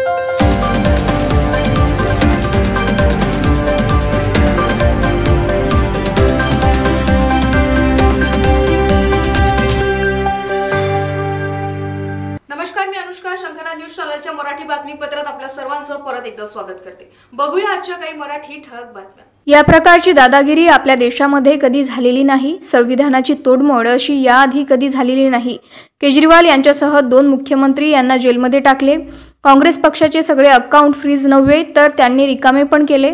नमस्कार, मी अनुष्का. शंखनाद न्यूज चॅनलच्या मराठी बातमीपत्रात आपल्या सर्वांचं परत एकदा स्वागत करते. बघूया आजच्या काही मराठी ठळक बातम्या. या प्रकारची दादागिरी आपल्या देशामध्ये कधी झालेली नाही. संविधानाची तोडमोड अशी याआधी कधी झालेली नाही. केजरीवाल यांच्यासह 2 मुख्यमंत्री यांना जेलमध्ये टाकले. काँग्रेस पक्षाचे सगळे अकाउंट फ्रीज नव्हे तर त्यांनी रिकामे पण केले.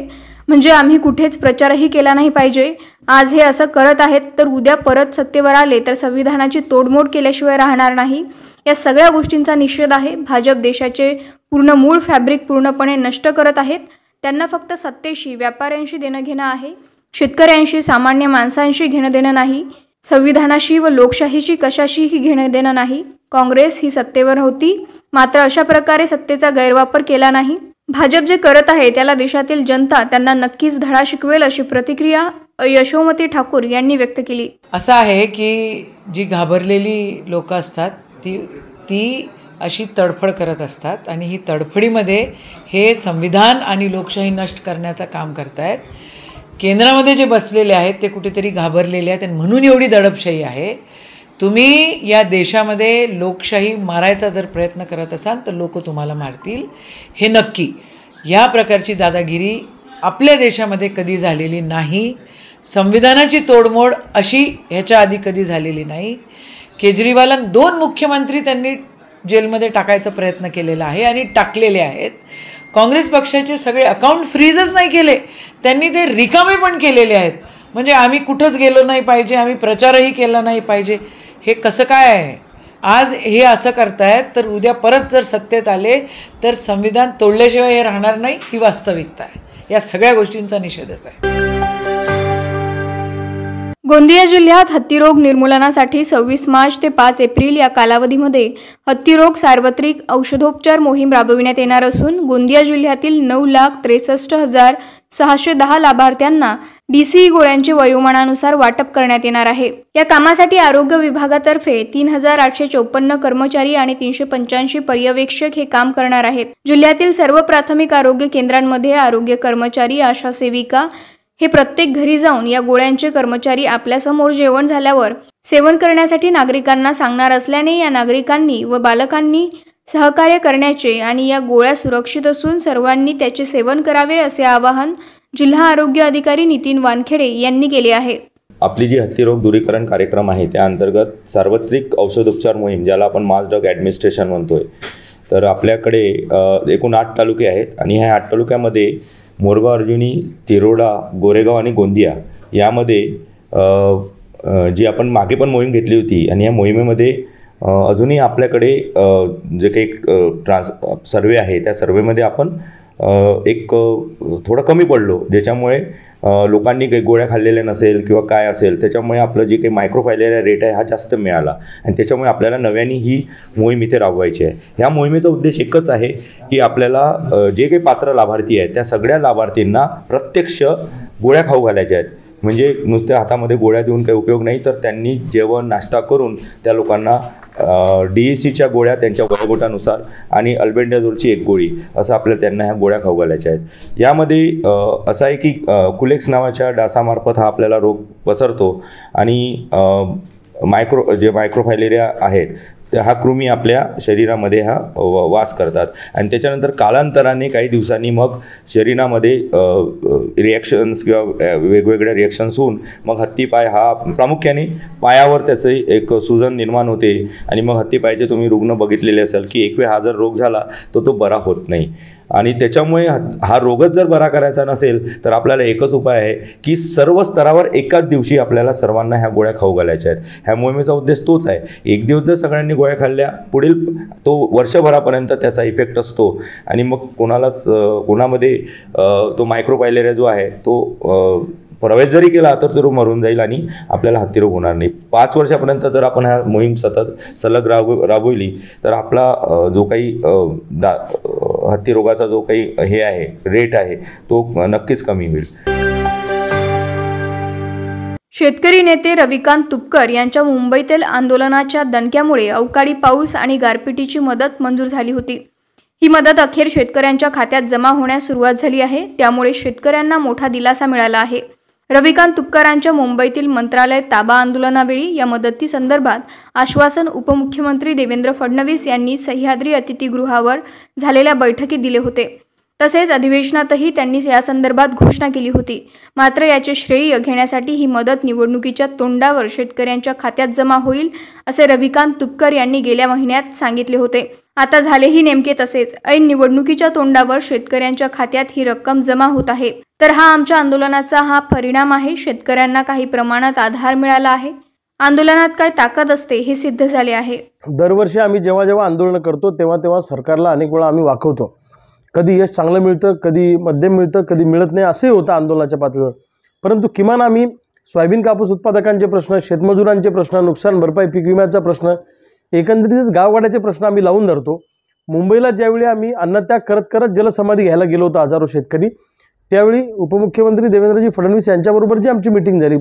म्हणजे आम्ही कुठेच प्रचारही केला नाही पाहिजे. आज हे असं करत आहेत तर उद्या परत सत्तेवर आले तर संविधानाची तोडमोड केल्याशिवाय राहणार नाही. या सगळ्या गोष्टींचा निषेध आहे. भाजप देशाचे पूर्ण मूळ फॅब्रिक पूर्णपणे नष्ट करत आहेत. त्यांना फक्त सत्तेशी, व्यापाऱ्यांशी देणं घेणं आहे. शेतकऱ्यांशी, सामान्य माणसांशी घेणं देणं नाही. संविधानाशी व लोकशाहीशी कशाशीही घेणं देणं नाही. काँग्रेस ही सत्तेवर होती, मात्र अशा प्रकारे सत्तेचा गैरवापर केला नाही. भाजप जे करत आहे त्याला देशातील जनता त्यांना नक्कीच धडा शिकवेल अशी प्रतिक्रिया यशोमती ठाकूर यांनी व्यक्त केली. असं आहे की जी घाबरलेली लोक असतात ती अशी तडफड करत असतात आणि ही तडफडीमध्ये हे संविधान आणि लोकशाही नष्ट करण्याचं काम करतायत. केंद्रामध्ये जे बसलेले आहेत ते कुठेतरी घाबरलेले आहेत आणि म्हणून एवढी दडपशाही आहे. तुम्ही या देशामध्ये लोकशाही मारायचा जर प्रयत्न करत असाल तर लोक तुम्हाला मारतील, हे नक्की. या प्रकारची दादागिरी आपल्या देशामध्ये कधी झालेली नाही. संविधानाची तोडमोड अशी ह्याच्या आधी कधी झालेली नाही. केजरीवालांना 2 मुख्यमंत्री त्यांनी जेलमध्ये टाकायचा प्रयत्न केलेला आहे आणि टाकलेले आहेत. काँग्रेस पक्षाचे सगळे अकाउंट फ्रीजच नाही केले, त्यांनी ते रिकामे पण केलेले आहेत. म्हणजे आम्ही कुठंच गेलो नाही पाहिजे, आम्ही प्रचारही केला नाही पाहिजे, हे कसं काय आहे? आज हे असं करतायत तर उद्या परत जर सत्तेत आले तर संविधान तोडल्याशिवाय हे राहणार नाही, ही वास्तविकता आहे. या सगळ्या गोष्टींचा निषेधच आहे. गोंदिया जिल्ह्यात हत्तीरोग निर्मूलनासाठी 26 मार्च ते 5 एप्रिल या कालावधीमध्ये हत्तीरोग सार्वत्रिक औषधोपचार मोहीम राबविण्यात येणार असून गोंदिया जिल्ह्यातील 9,63,610 लाभार्थ्यांना DCE गोळ्यांचे वयोमानानुसार वाटप करण्यात येणार आहे. या कामासाठी आरोग्य विभागातर्फे 3,854 कर्मचारी आणि 385 पर्यवेक्षक हे काम करणार आहेत. जिल्ह्यातील सर्व प्राथमिक आरोग्य केंद्रांमध्ये आरोग्य कर्मचारी, आशा सेविका हे प्रत्येक घरी जाऊन या गोळ्यांचे कर्मचारी आपल्यासमोर जेवण झाल्यावर सेवन करण्यासाठी नागरिकांना सांगणार असल्याने या नागरिकांनी व बालकांनी सहकार्य करण्याचे आणि या गोळ्या सुरक्षित असून सर्वांनी त्याचे सेवन करावे असे आवाहन जिल्हा आरोग्य अधिकारी नितीन वानखेडे यांनी केले आहे. आपली जी हत्तीरोग दूरीकरण कार्यक्रम आहे त्या अंतर्गत सार्वत्रिक औषधोपचार मोहीम, ज्याला आपण मास ड्रग ॲडमिनिस्ट्रेशन म्हणतोय, तर आपल्याकडे एकूण 8 तालुके आहेत आणि ह्या 8 तालुक्यामध्ये मोरगाव अर्जुनी, तिरोडा, गोरेगाव आणि गोंदिया यामध्ये जी आपण मागे पण मोहीम घेतली होती आणि या मोहिमेमध्ये अजूनही आपल्याकडे जे काही सर्वे आहे त्या सर्वेमध्ये आपण थोडं कमी पडलो, ज्याच्यामुळे लोकांनी काही गोळ्या खाल्लेल्या नसेल किंवा काय असेल, त्याच्यामुळे आपलं जे काही मायक्रोफायलेरिया रेट आहे हा जास्त मिळाला आणि त्याच्यामुळे आपल्याला नव्याने ही मोहीम इथे राबवायची आहे. ह्या मोहिमेचा उद्देश एकच आहे की आपल्याला जे काही पात्र लाभार्थी आहेत त्या सगळ्या लाभार्थींना प्रत्यक्ष गोळ्या खाऊ घालायच्या आहेत. म्हणजे नुसत्या हातामध्ये गोळ्या देऊन काही उपयोग नाही, तर त्यांनी जेवण नाश्ता करून त्या लोकांना DECच्या गोळ्या त्यांच्या वयोगटानुसार आणि अल्बेंडाझोलची 1 गोळी असं आपल्याला त्यांना ह्या गोळ्या खाऊ घालायच्या आहेत. यामध्ये असं आहे की कुलेक्स नावाच्या डासामार्फत हा आपल्याला रोग पसरतो आणि मायक्रोफायलेरिया आहेत हा कृमी आपल्या शरीरामध्ये हा वास करतात आणि त्याच्यानंतर कालांतराने काही दिवसांनी मग शरीरामध्ये रिॲक्शन्स किंवा वेगवेगळ्या रिॲक्शन्स होऊन मग हत्तीपाय हा प्रामुख्याने पायावर त्याचे एक सुजन निर्माण होते आणि मग हत्तीपायचे तुम्ही रुग्ण बघितलेले असाल की एक वेळ हा जर रोग झाला तो बरा होत नाही आणि त्याच्यामुळे हा रोगच जर बरा करायचा नसेल तर आपल्याला एकच उपाय आहे की सर्व स्तरावर एकाच दिवशी आपल्याला सर्वांना ह्या गोळ्या खाऊ घालायच्या आहेत. ह्या मोहिमेचा उद्देश तोच आहे. एक दिवस जर सगळ्यांनी गोळ्या खाल्ल्या पुढील तो वर्षभरापर्यंत त्याचा इफेक्ट असतो आणि मग कोणामध्ये तो मायक्रोफायलेरिया जो आहे तो प्रवेश जरी केला तर तो मरून जाईल आणि आपल्याला हत्तीरोग होणार नाही. 5 वर्षापर्यंत जर आपण हा मोहीम सलग राबवली तर आपला जो काही हत्तीरोगाचा जो काही हे आहे रेट आहे तो नक्कीच कमी होईल. शेतकरी नेते रविकांत तुपकर यांच्या मुंबईतील आंदोलनाच्या दणक्यामुळे अवकाळी पाऊस आणि गारपिटीची मदत मंजूर झाली होती. ही मदत अखेर शेतकऱ्यांच्या खात्यात जमा होण्यास सुरुवात झाली आहे, त्यामुळे शेतकऱ्यांना मोठा दिलासा मिळाला आहे। रविकांत तुपकरांच्या मुंबईतील मंत्रालय ताबा आंदोलनावेळी या मदतीसंदर्भात आश्वासन उपमुख्यमंत्री देवेंद्र फडणवीस यांनी सह्याद्री अतिथीगृहावर झालेल्या बैठकीत दिले होते। तसेच अधिवेशनातही त्यांनी या संदर्भात घोषणा केली होती। मात्र याचे श्रेय घेण्यासाठी ही मदत निवडणुकीच्या तोंडावर शेतकऱ्यांच्या खात्यात जमा होईल असे रविकांत तुपकर यांनी गेल्या महिन्यात सांगितले होते। आता झालेही नेमके तसेच। ऐन निवडणुकीच्या तोंडावर शेतकऱ्यांच्या खात्यात ही रक्कम जमा होत आहे। तर हा आमच्या आंदोलनाचा हा परिणाम आहे। शेतकऱ्यांना काही प्रमाणात आधार मिळाला आहे। आंदोलनात काय ताकद असते हे सिद्ध झाले आहे। दरवर्षी आम्ही जेव्हा आंदोलन करतो तेव्हा सरकारला अनेक वेळा आम्ही वाकवतो। कधी यश चांगलं मिळतं, कधी मध्यम मिळतं, कधी मिळत नाही, असे होतं आंदोलनाच्या पातळीवर। परंतु किमान आम्ही सोयाबीन कापूस उत्पादकांचे प्रश्न, शेतमजुरांचे प्रश्न, नुकसान भरपाई, पीक विम्याचा प्रश्न, एकंदरीतच गावगाड्याचे प्रश्न आम्ही लावून धरतो। मुंबईला ज्यावेळी आम्ही अन्नत्याग करत करत जलसमाधी घ्यायला गेलो होतो हजारो शेतकरी, त्यावेळी उपमुख्यमंत्री देवेंद्रजी फडणवीस यांच्याबरोबर जी आमची मीटिंग झाली,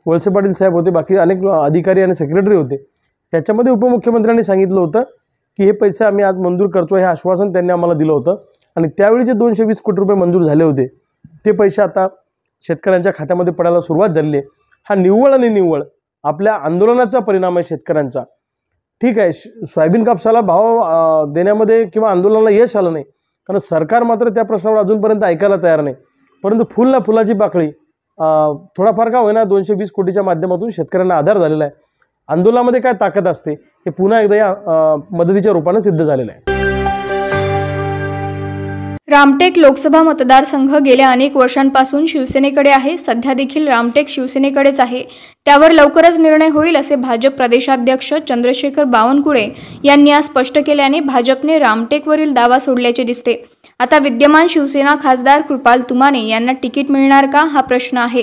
वळसे पाटील साहेब होते, बाकी अनेक अधिकारी आणि सेक्रेटरी होते, त्याच्यामध्ये उपमुख्यमंत्र्यांनी सांगितलं होतं की हे पैसे आम्ही आज मंजूर करतो, हे आश्वासन त्यांनी आम्हाला दिलं होतं। आणि त्यावेळी जे 220 कोटी रुपये मंजूर झाले होते ते पैसे आता शेतकऱ्यांच्या खात्यामध्ये पडायला सुरुवात झाली आहे। हा निव्वळ आणि निव्वळ आपल्या आंदोलनाचा परिणाम आहे शेतकऱ्यांचा। ठीक आहे, सोयाबीन कापसाला भाव देण्यामध्ये किंवा आंदोलनाला यश आलं नाही, कारण सरकार मात्र त्या प्रश्नावर अजूनपर्यंत ऐकायला तयार नाही। परंतु फुल ना फुलाची पाकळी थोडाफार का होईना 220 कोटीच्या माध्यमातून शेतकऱ्यांना आधार झालेला आहे। आंदोलनामध्ये काय ताकद असते हे पुन्हा एकदा या मदतीच्या रूपाने सिद्ध झालेलं आहे। रामटेक लोकसभा मतदारसंघ गेल्या अनेक वर्षांपासून शिवसेनेकडे आहे। सध्या देखील रामटेक शिवसेनेकडेच आहे। त्यावर लवकरच निर्णय होईल असे भाजप प्रदेशाध्यक्ष चंद्रशेखर बावनकुळे यांनी आज स्पष्ट केल्याने भाजपने रामटेकवरील दावा सोडल्याचे दिसते। आता विद्यमान शिवसेना खासदार कृपाल तुमाने यांना तिकीट मिळणार का हा प्रश्न आहे।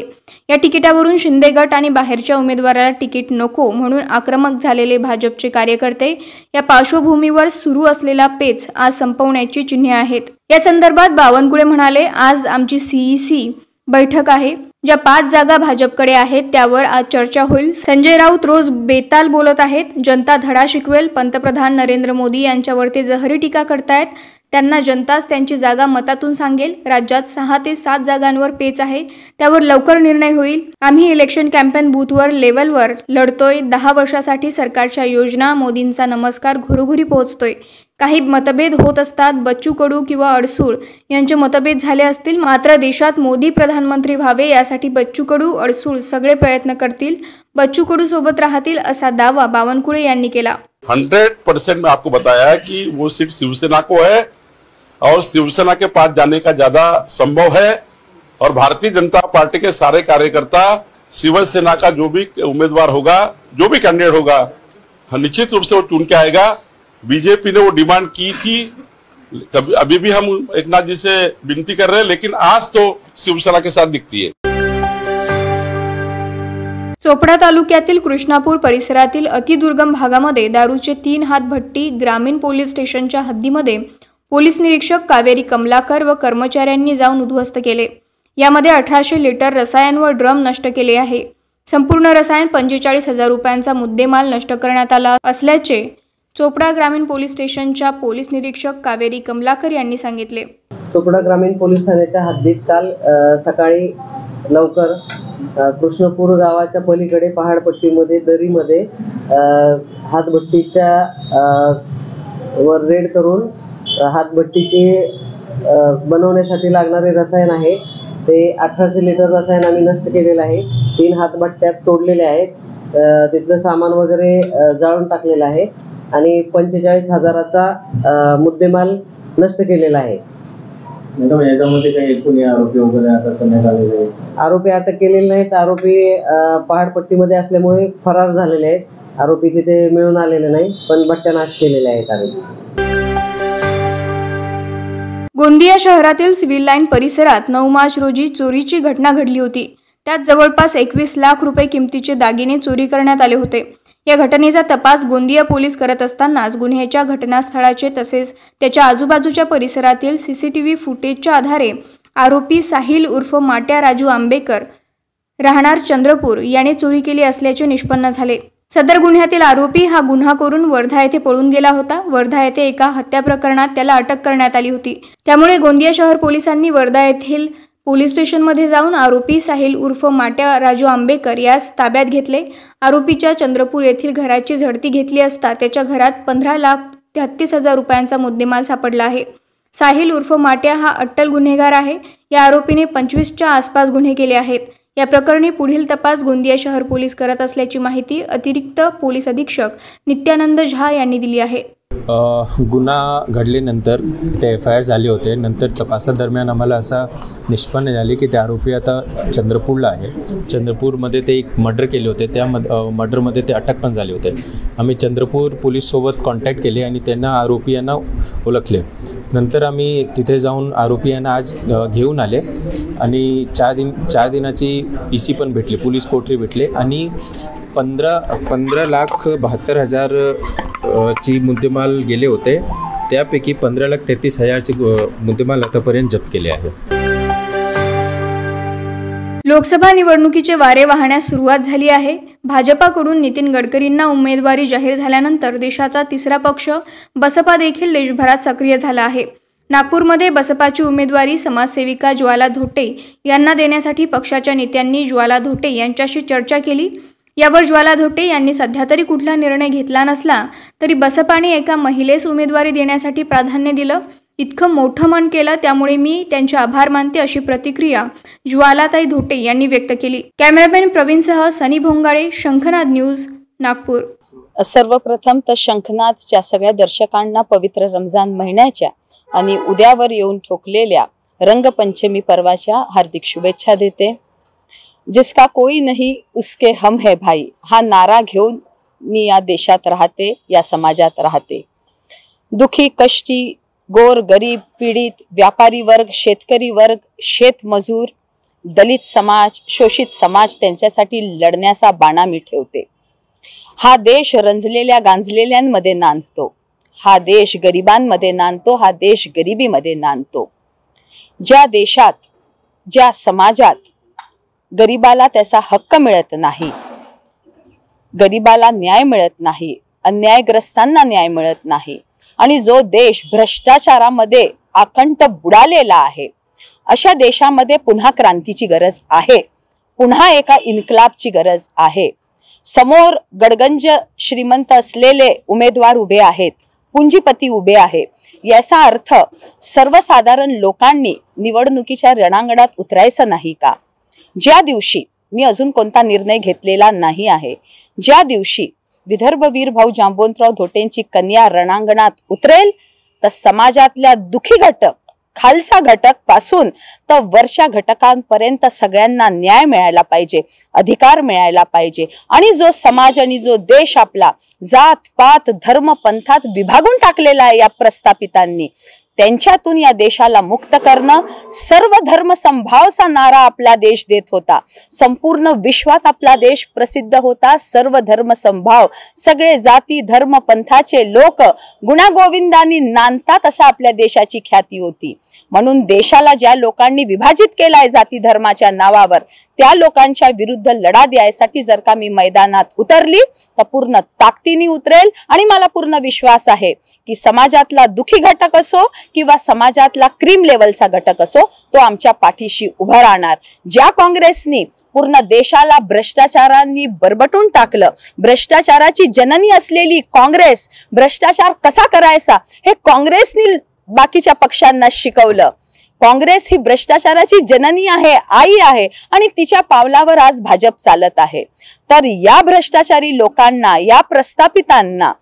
या तिकिटावरून शिंदे गट आणि बाहेरच्या उमेदवाराला तिकीट नको म्हणून आक्रमक झालेले भाजपचे कार्यकर्ते या पार्श्वभूमीवर सुरू असलेला पेच आज संपवण्याची चिन्हे आहेत। या संदर्भात बावनकुळे म्हणाले, आज आमची सीईसी बैठक आहे। ज्या 5 जागा भाजपकडे आहेत त्यावर आज चर्चा होईल। संजय राऊत रोज बेताल बोलत आहेत। जनता धडा शिकवेल। पंतप्रधान नरेंद्र मोदी यांच्यावर ते जहरी टीका करतायत। त्यांना जनताच त्यांची जागा मतातून सांगेल। राज्यात 6 ते 7 जागांवर पेच आहे, त्यावर लवकर निर्णय होईल। आम्ही इलेक्शन कॅम्पेन बूथवर लेवलवर लढतोय। 10 वर्षासाठी सरकारच्या योजना, मोदींचा नमस्कार घरोघरी पोहोचतोय। काही मतभेद होत असतात, बच्चू कडू किंवा अडसूळ यांचे मतभेद झाले असतील, मात्र देशात मोदी प्रधानमंत्री व्हावे यासाठी बच्चू कडू, अडसूळ सगळे प्रयत्न करतील। बच्चू कडू सोबत राहतील असा दावा बावनकुळे यांनी केला। 100% में आपको बताया कि वो सीट शिवसेना को है और शिवसेना के पास जाने का ज्यादा संभव है। और भारतीय जनता पार्टी के सारे कार्यकर्ता शिवसेना का जो भी उम्मीदवार होगा, जो भी कैंडिडेट होगा, निश्चित रूप से वो चुन के आएगा। बीजेपी ने वो डिमांड की थी, अभी भी हम एक नाथ जी से विनती कर रहे हैं, लेकिन आज तो शिवसेना के साथ दिखती है। चोपडा तालुक्यातील कृष्णापूर परिसरातील अतिदुर्गम भागामध्ये दारूचे 3 हात भट्टी ग्रामीण पोलीस स्टेशनच्या हद्दीमध्ये पोलीस निरीक्षक कावेरी कमलाकर व कर्मचाऱ्यांनी जाऊन उद्ध्वस्त केले। यामध्ये 1800 लिटर रसायन व ड्रम नष्ट केले आहे। संपूर्ण रसायन 45,000 रुपयांचा मुद्देमाल नष्ट करण्यात आला असल्याचे चोपडा ग्रामीण पोलीस स्टेशनच्या पोलीस निरीक्षक कावेरी कमलाकर यांनी सांगितले। चोपडा ग्रामीण पोलीस ठाण्याच्या हद्दीत काल सकाळी लवकर कृष्णपूर गावाच्या पलीकडे पहाडपट्टीमध्ये दरीमध्ये हातभट्टीच्या वर रेड करून हातभट्टीचे बनवण्यासाठी लागणारे रसायन आहे ते 1800 लिटर रसायन आम्ही नष्ट केलेलं आहे। 3 हातभट्ट्या तोडलेल्या आहेत, तिथलं सामान वगैरे जाळून टाकलेलं आहे आणि 45,000चा मुद्देमाल नष्ट केलेला आहे। याच्यामध्ये काही एकूण आरोपी वगैरे अटक करण्यात आलेले आहेत? आरोपी अटक केलेले नाहीत। आरोपी पहाडपट्टीमध्ये असल्यामुळे फरार झालेले आहेत। आरोपी तिथे मिळून आलेले नाही, पण भट्ट्या नाश केलेल्या आहेत आम्ही। गोंदिया शहरातील सिव्हिल लाईन परिसरात 9 मार्च रोजी चोरीची घटना घडली होती। त्यात जवळपास 21 लाख रुपये किमतीचे दागिने चोरी करण्यात आले होते। या घटनेचा तपास गोंदिया पोलीस करत असतानाच गुन्ह्याच्या घटनास्थळाचे तसेच त्याच्या आजूबाजूच्या परिसरातील सीसीटीव्ही फुटेजच्या आधारे आरोपी साहिल उर्फ माट्या राजू आंबेकर राहणार चंद्रपूर याने चोरी केली असल्याचे निष्पन्न झाले। सदर गुन्ह्यातील आरोपी हा गुन्हा करून वर्धा येथे पळून गेला होता. वर्धा येथे एका हत्या प्रकरणात त्याला अटक करण्यात आली होती. त्यामुळे गोंदिया शहर पोलिसांनी वर्धा येथील पोलीस स्टेशनमध्ये जाऊन आरोपी साहिल उर्फ माट्या राजू आंबेकर यास ताब्यात घेतले. आरोपीच्या चंद्रपूर येथील घराची झडती घेतली असता त्याच्या घरात 15,33,000 रुपयांचा मुद्देमाल सापडला आहे. साहिल उर्फ माट्या हा अट्टल गुन्हेगार आहे. या आरोपीने 25च्या आसपास गुन्हे केले आहेत. या प्रकरणी पुढील तपास गोंदिया शहर पोलीस करत असल्याची माहिती अतिरिक्त पोलीस अधीक्षक नित्यानंद झा यांनी दिली आहे. गुन्हा घडल्यानंतर ते FIR झाले होते. नंतर तपासादरम्यान आम्हाला असा निष्पन्न झाले की ते आरोपी आता चंद्रपूरला आहे. चंद्रपूरमध्ये ते एक मर्डर केले होते. त्या मर्डरमध्ये ते अटक पण झाले होते. आम्ही चंद्रपूर पोलीससोबत कॉन्टॅक्ट केले आणि त्यांना आरोपी यांना ओळखले. नंतर आम्ही तिथे जाऊन आरोपी यांना आज घेऊन आले आणि 4 दिनाची PC पण भेटली, पोलीस कोठरी भेटले आणि 15,72,000 ची मुद्देमाल गेले होते. त्यापैकी 15,33,000चे मुद्देमाल आतापर्यंत जप्त केले आहे. लोकसभा निवडणुकीचे वारे वाहण्यास सुरुवात झाली आहे. भाजपाकडून नितीन गडकरींना उमेदवारी जाहीर झाल्यानंतर देशाचा तिसरा पक्ष बसपा देखील देशभरात सक्रिय झाला आहे. नागपूरमध्ये बसपाची उमेदवारी समाजसेविका ज्वाला धोटे यांना देण्यासाठी पक्षाच्या नेत्यांनी ज्वाला धोटे यांच्याशी चर्चा केली. यावर ज्वाला धोटे यांनी सध्या तरी कुठला निर्णय घेतला नसला तरी बसपाने एका महिलेस उमेदवारी देण्यासाठी प्राधान्य दिलं. इतकं मोठं मन केलं, त्यामुळे मी त्यांचे आभार मानते, अशी प्रतिक्रिया ज्वालाताई धोटे यांनी व्यक्त केली. कॅमेरामॅन प्रवीणसह सनी भोंगाळे, शंखनाद न्यूज, नागपूर. सर्वप्रथम तर शंखनादच्या सगळ्या दर्शकांना पवित्र रमजान महिन्याच्या आणि उद्यावर येऊन ठोकलेल्या रंगपंचमी पर्वाच्या हार्दिक शुभेच्छा देते. जिसका कोई नहीं उसके हम है भाई हा नारा घेऊन मी या देशात राहते, या समाजात राहते. दुखी, कष्टी, गोर, गरीब, पीडित, व्यापारी वर्ग, शेतकरी वर्ग, शेतमजूर, दलित समाज, शोषित समाज त्यांच्यासाठी लढण्याचा बाणा मी ठेवते. हा देश रंजलेल्या गांजलेल्यांमध्ये नांदतो. हा देश गरिबांमध्ये नांदतो. हा देश गरिबीमध्ये नांदतो. ज्या देशात, ज्या समाजात गरिबाला त्याचा हक्क मिळत नाही, गरिबाला न्याय मिळत नाही, अन्यायग्रस्तांना न्याय मिळत नाही आणि जो देश भ्रष्टाचारामध्ये आकंठ बुडालेला आहे, अशा देशामध्ये पुन्हा क्रांतीची गरज आहे. पुन्हा एका इन्कलाबची गरज आहे. समोर गडगंज श्रीमंत असलेले उमेदवार उभे आहेत, पुंजीपती उभे आहे. याचा अर्थ सर्वसाधारण लोकांनी निवडणुकीच्या रणांगणात उतरायचं नाही का? ज्या दिवशी, मी अजून कोणता निर्णय घेतलेला नाही आहे, ज्या दिवशी विदर्भवीर भाऊ जांबवंतराव धोटेंची कन्या रणांगणात उतरेल तर समाजातल्या दुखी घटक, खालसा घटक पासून तर वरच्या घटकांपर्यंत सगळ्यांना न्याय मिळायला पाहिजे, अधिकार मिळायला पाहिजे. आणि जो समाज आणि जो देश आपला जात पात धर्म पंथात विभागून टाकलेला आहे या प्रस्थापितांनी, त्यांच्यातून या देशाला मुक्त करणं, सर्व धर्म संभावचा नारा आपला देश देत होता. संपूर्ण विश्वात आपला देश प्रसिद्ध होता. सर्व धर्म संभाव, सगळे जाती धर्म पंथाचे लोक गुणागोविंदांनी नांदतात अशा आपल्या देशाची ख्याती होती. म्हणून देशाला ज्या लोकांनी विभाजित केलाय जाती धर्माच्या नावावर, त्या लोकांच्या विरुद्ध लढा द्यायसाठी जर का मी मैदानात उतरली तर पूर्ण ताकदीने उतरेल. आणि मला पूर्ण विश्वास आहे की समाजातला दुखी घटक असो किंवा समाजातला क्रीम लेवलचा घटक असो, तो आमच्या पाठीशी उभा राहणार. ज्या काँग्रेसनी पूर्ण देशाला भ्रष्टाचारांनी बरबटून टाकलं, भ्रष्टाचाराची जननी असलेली काँग्रेस, भ्रष्टाचार कसा करायचा हे काँग्रेसनी बाकीच्या पक्षांना शिकवलं. काँग्रेस ही भ्रष्टाचाराची जननी आहे, आई आहे आणि तिच्या पावलावर आज भाजप चालत आहे. तर या भ्रष्टाचारी लोकांना, या प्रस्थापितांना,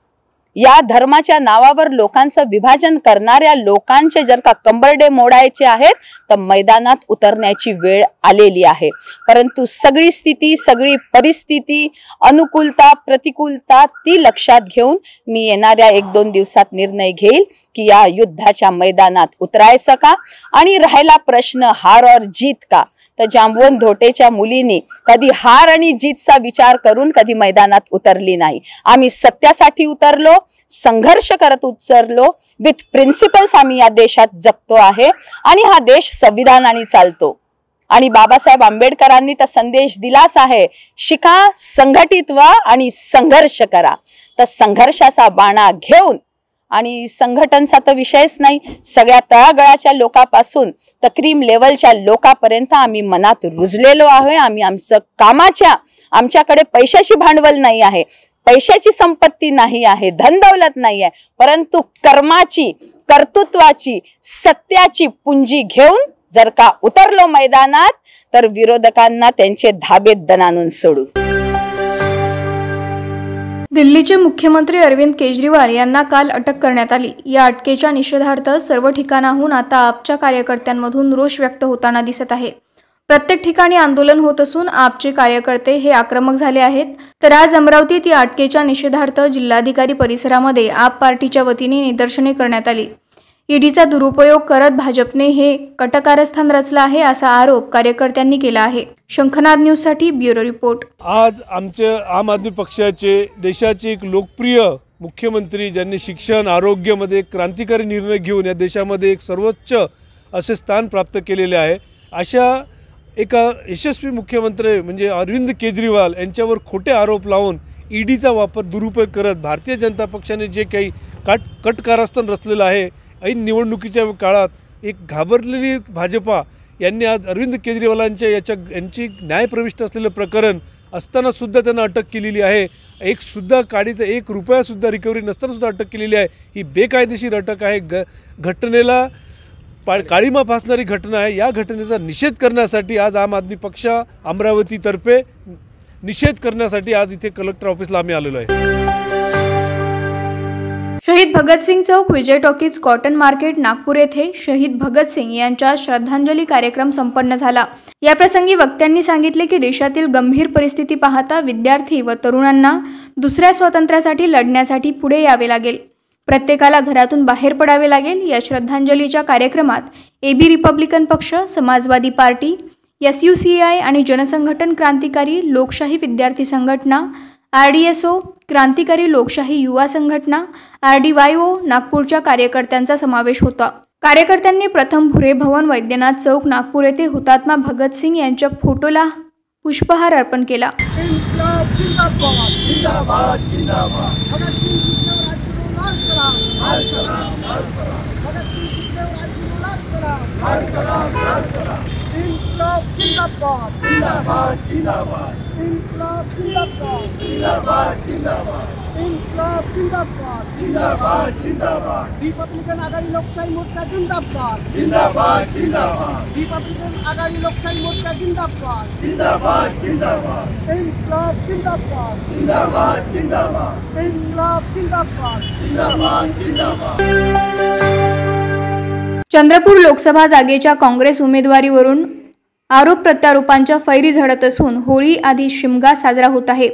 या धर्माच्या नावावर लोकांचं विभाजन करणाऱ्या लोकांचे जर का कंबरडे मोडायचे आहेत तर मैदानात उतरण्याची वेळ आलेली आहे. परंतु सगळी स्थिती, सगळी परिस्थिती, अनुकूलता प्रतिकूलता ती लक्षात घेऊन मी येणाऱ्या 1-2 दिवसात निर्णय घेईल की या युद्धाच्या मैदानात उतरायचं का. आणि राहिला प्रश्न हार और जीत का, तर जांबवंत धोटेच्या मुलींनी कधी हार आणि जीतचा विचार करून कधी मैदानात उतरली नाही. आम्ही सत्यासाठी उतरलो, संघर्ष करत उतरलो. विथ प्रिन्सिपल्स आम्ही या देशात जगतो आहे आणि हा देश संविधानाने चालतो. आणि बाबासाहेब आंबेडकरांनी तर संदेश दिलाच आहे, शिका, संघटित व्हा आणि संघर्ष करा. तर संघर्षाचा बाणा घेऊन आणि संघटनचा तर विषयच नाही, सगळ्या तळागाळाच्या लोकांपासून तर क्रीम लेवलच्या लोकांपर्यंत आम्ही मनात रुजलेलो आहे. आम्ही आमच्याकडे पैशाची भांडवल नाही आहे, पैशाची संपत्ती नाही आहे, धन दौलत नाही आहे, परंतु कर्माची, कर्तृत्वाची, सत्याची पुंजी घेऊन जर का उतरलो मैदानात तर विरोधकांना त्यांचे धाबे दणानून सोडू. दिल्लीचे मुख्यमंत्री अरविंद केजरीवाल यांना काल अटक करण्यात आली. या अटकेच्या निषेधार्थ सर्व ठिकाणाहून आता आपच्या कार्यकर्त्यांमधून रोष व्यक्त होताना दिसत आहे. प्रत्येक ठिकाणी आंदोलन होत असून आपचे कार्यकर्ते हे आक्रमक झाले आहेत. तर आज अमरावतीत या अटकेच्या निषेधार्थ जिल्हाधिकारी परिसरामध्ये आप पार्टीच्या वतीने निदर्शने करण्यात आली. ईडीचा दुरुपयोग करत भाजपने हे कटकारस्थान रचलं आहे असा आरोप कार्यकर्त्यांनी केला आहे. शंखनाद न्यूजसाठी ब्युरो रिपोर्ट. आज आमचे आम आदमी पक्षाचे देशाचे एक लोकप्रिय मुख्यमंत्री ज्यांनी शिक्षण आरोग्यामध्ये क्रांतिकारी निर्णय घेऊन या देशामध्ये एक सर्वोच्च असे स्थान प्राप्त केलेले आहे, अशा एका यशस्वी मुख्यमंत्री म्हणजे अरविंद केजरीवाल यांच्यावर खोटे आरोप लावून ईडीचा वापर दुरुपयोग करत भारतीय जनता पक्षाने जे काही कटकारस्थान रचलेलं आहे, ऐन निवडणुकीच्या काळात एक घाबरलेली भाजपा यांनी आज अरविंद केजरीवालांच्या यांची न्यायप्रविष्ट असलेलं प्रकरण असताना सुद्धा त्यांना अटक केलेली आहे. एक सुद्धा काडीचा 1 रुपया सुद्धा रिकव्हरी नसताना सुद्धा अटक केलेली आहे. ही बेकायदेशीर अटक आहे. घटनेला काळीमा फासणारी घटना आहे. या घटनेचा निषेध करण्यासाठी आज आम आदमी पक्ष अमरावतीतर्फे निषेध करण्यासाठी आज इथे कलेक्टर ऑफिसला आम्ही आलेलो आहे. शहीद भगतसिंग चौक, विजय टॉकीज, कॉटन मार्केट, नागपूर येथे शहीद भगतसिंग यांच्या श्रद्धांजली कार्यक्रम संपन्न झाला. या प्रसंगी वक्त्यांनी सांगितले की देशातील गंभीर परिस्थिती पाहता विद्यार्थी व तरुणांना दुसऱ्या स्वातंत्र्यासाठी लढण्यासाठी पुढे यावे लागेल. प्रत्येकाला घरातून बाहेर पडावे लागेल. या श्रद्धांजलीच्या कार्यक्रमात एबी रिपब्लिकन पक्ष, समाजवादी पार्टी, SUCI आणि जनसंघटन क्रांतिकारी लोकशाही विद्यार्थी संघटना, RDSO, क्रांतिकारी लोकशाही युवा संघटना, RDYO नागपूरच्या कार्यकर्त्यांचा समावेश होता. कार्यकर्त्यांनी प्रथम भुरे भवन, वैद्यनाथ चौक, नागपूर येथे हुतात्मा भगतसिंग यांच्या फोटोला पुष्पहार अर्पण केला. रिपब्लिकन आघाडी लोकशाही मोर्चा जिंदाबाद, जिंदाबाद, जिंदाबाद. रिपब्लिकन आघाडी लोकशाही मोर्चा जिंदाबाद, जिंदाबाद, जिंदाबाद. इन्क्लाब जिंदाबाद, जिंदाबाद, जिंदाबाद. इन्क्लाब जिंदाबाद, जिंदाबाद, जिंदाबाद. चंद्रपूर लोकसभा जागेच्या काँग्रेस उमेदवारीवरून आरोप प्रत्यारोपांच्या फैरी झडत असून होळी आदी शिमगा साजरा होत आहे.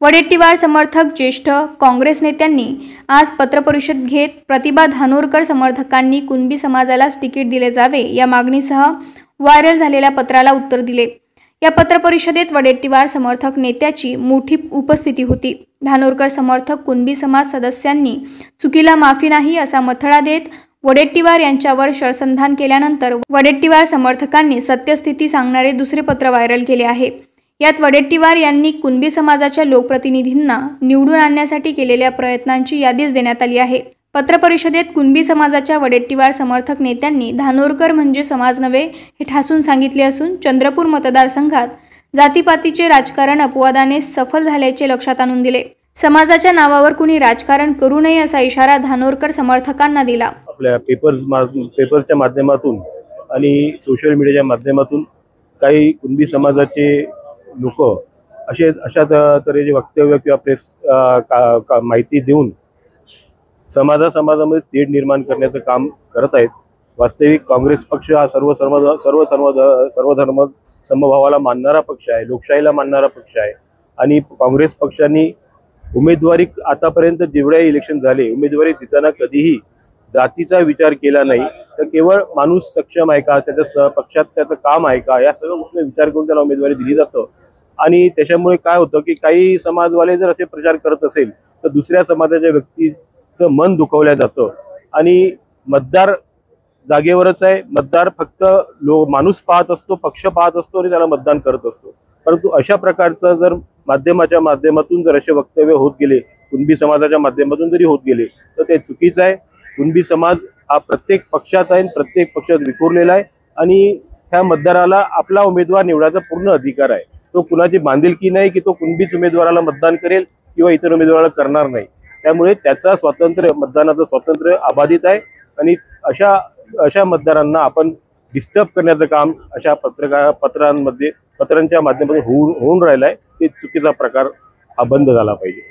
वडेट्टीवार समर्थक ज्येष्ठ काँग्रेस नेत्यांनी आज पत्रपरिषद घेत प्रतिभा धानोरकर समर्थकांनी कुणबी समाजालाच तिकीट दिले जावे या मागणीसह व्हायरल झालेल्या पत्राला उत्तर दिले. या पत्रपरिषदेत वडेट्टीवार समर्थक नेत्याची मोठी उपस्थिती होती. धानोरकर समर्थक कुणबी समाज सदस्यांनी चुकीला माफी नाही असा मथळा देत वडेट्टीवार यांच्यावर शरसंधान केल्यानंतर वडेट्टीवार समर्थकांनी सत्यस्थिती सांगणारे दुसरे पत्र व्हायरल केले आहे. यात वडेट्टीवार यांनी कुणबी समाजाच्या लोकप्रतिनिधींना निवडून आणण्यासाठी केलेल्या प्रयत्नांची यादीच देण्यात आली आहे. पत्रपरिषदेत कुणबी समाजाच्या वडेट्टीवार समर्थक नेत्यांनी धानोरकर म्हणजे समाज नव्हे हे ठासून सांगितले असून चंद्रपूर मतदारसंघात जातीपातीचे राजकारण अपवादाने सफल झाल्याचे लक्षात आणून दिले. समाजाच्या नावावर कुणी राजकारण करू नये असा इशारा धानोरकर समर्थकांना दिला. आपल्या पेपर्सच्या माध्यमातून आणि सोशल मीडियाच्या माध्यमातून काही कुणबी समाजाचे लोक अशा तऱ्हेचे वक्तव्य किंवा प्रेस माहिती देऊन समाजामध्ये तेढ निर्माण करण्याचं काम करत आहेत. वास्तविक काँग्रेस पक्ष हा सर्व धर्म समभावाला मानणारा पक्ष आहे, लोकशाहीला मानणारा पक्ष आहे. आणि काँग्रेस पक्षांनी उमेदवारी आतापर्यंत जेवढ्या इलेक्शन झाले उमेदवारी देताना कधीही जातीचा विचार केला नाही, तर केवळ माणूस सक्षम आहे का, त्याच्या पक्षात त्याचं काम आहे का, या सर्व गोष्टी विचार करून त्याला उमेदवारी दिली जातं. आणि त्याच्यामुळे काय होतं की काही समाजवाले जर असे प्रचार करत असेल तर दुसऱ्या समाजाच्या व्यक्तीचं मन दुखवलं जातं आणि मतदार जागेवरच आहे. मतदार फक्त माणूस पाहत असतो, पक्ष पाहत असतो आणि त्याला मतदान करत असतो. परंतु अशा प्रकारचं जर माध्यमाच्या माध्यमातून जर असे वक्तव्य होत गेले, कुणबी समाजाच्या माध्यमातून जरी होत गेले, तर ते चुकीचं आहे. कुणबी समाज हा प्रत्येक पक्षात आहे, प्रत्येक पक्षात विखुरलेला आहे आणि त्या मतदाराला आपला उमेदवार निवडायचा पूर्ण अधिकार आहे. तो कुणाची बांधिलकी नाही की तो कुणबीच उमेदवाराला मतदान करेल किंवा इतर उमेदवाराला करणार नाही. त्यामुळे त्याचा स्वातंत्र्य, मतदानाचं स्वातंत्र्य अबाधित आहे आणि अशा मतदारांना आपण डिस्टर्ब करण्याचं काम अशा पत्रांच्या माध्यमातून होऊन राहिलं आहे. ते चुकीचा प्रकार हा बंद झाला पाहिजे.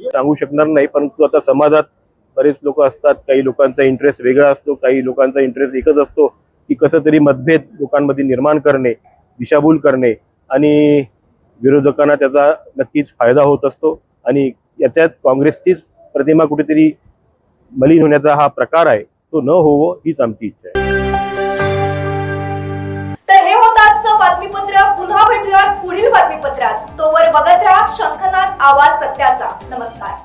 सांगू शकणार नाही, परंतु आता समाजात बरेच लोक असतात. काही लोकांचा इंटरेस्ट वेगळा असतो, काही लोकांचा इंटरेस्ट एकच असतो की कसं तरी मतभेद लोकांमध्ये निर्माण करणे, दिशाभूल करणे आणि विरोधकांना त्याचा नक्कीच फायदा होत असतो आणि याच्यात काँग्रेसचीच प्रतिमा कुठेतरी मलिन होण्याचा हा प्रकार आहे, तो न होवो हीच आमची इच्छा आहे. तर हे होतं आजचं बातमीपत्र. पुन्हा भेटूयात पुढील बातमीपत्रात. तोवर बघत राहा शंखनाद आवाज सत्याचा. नमस्कार.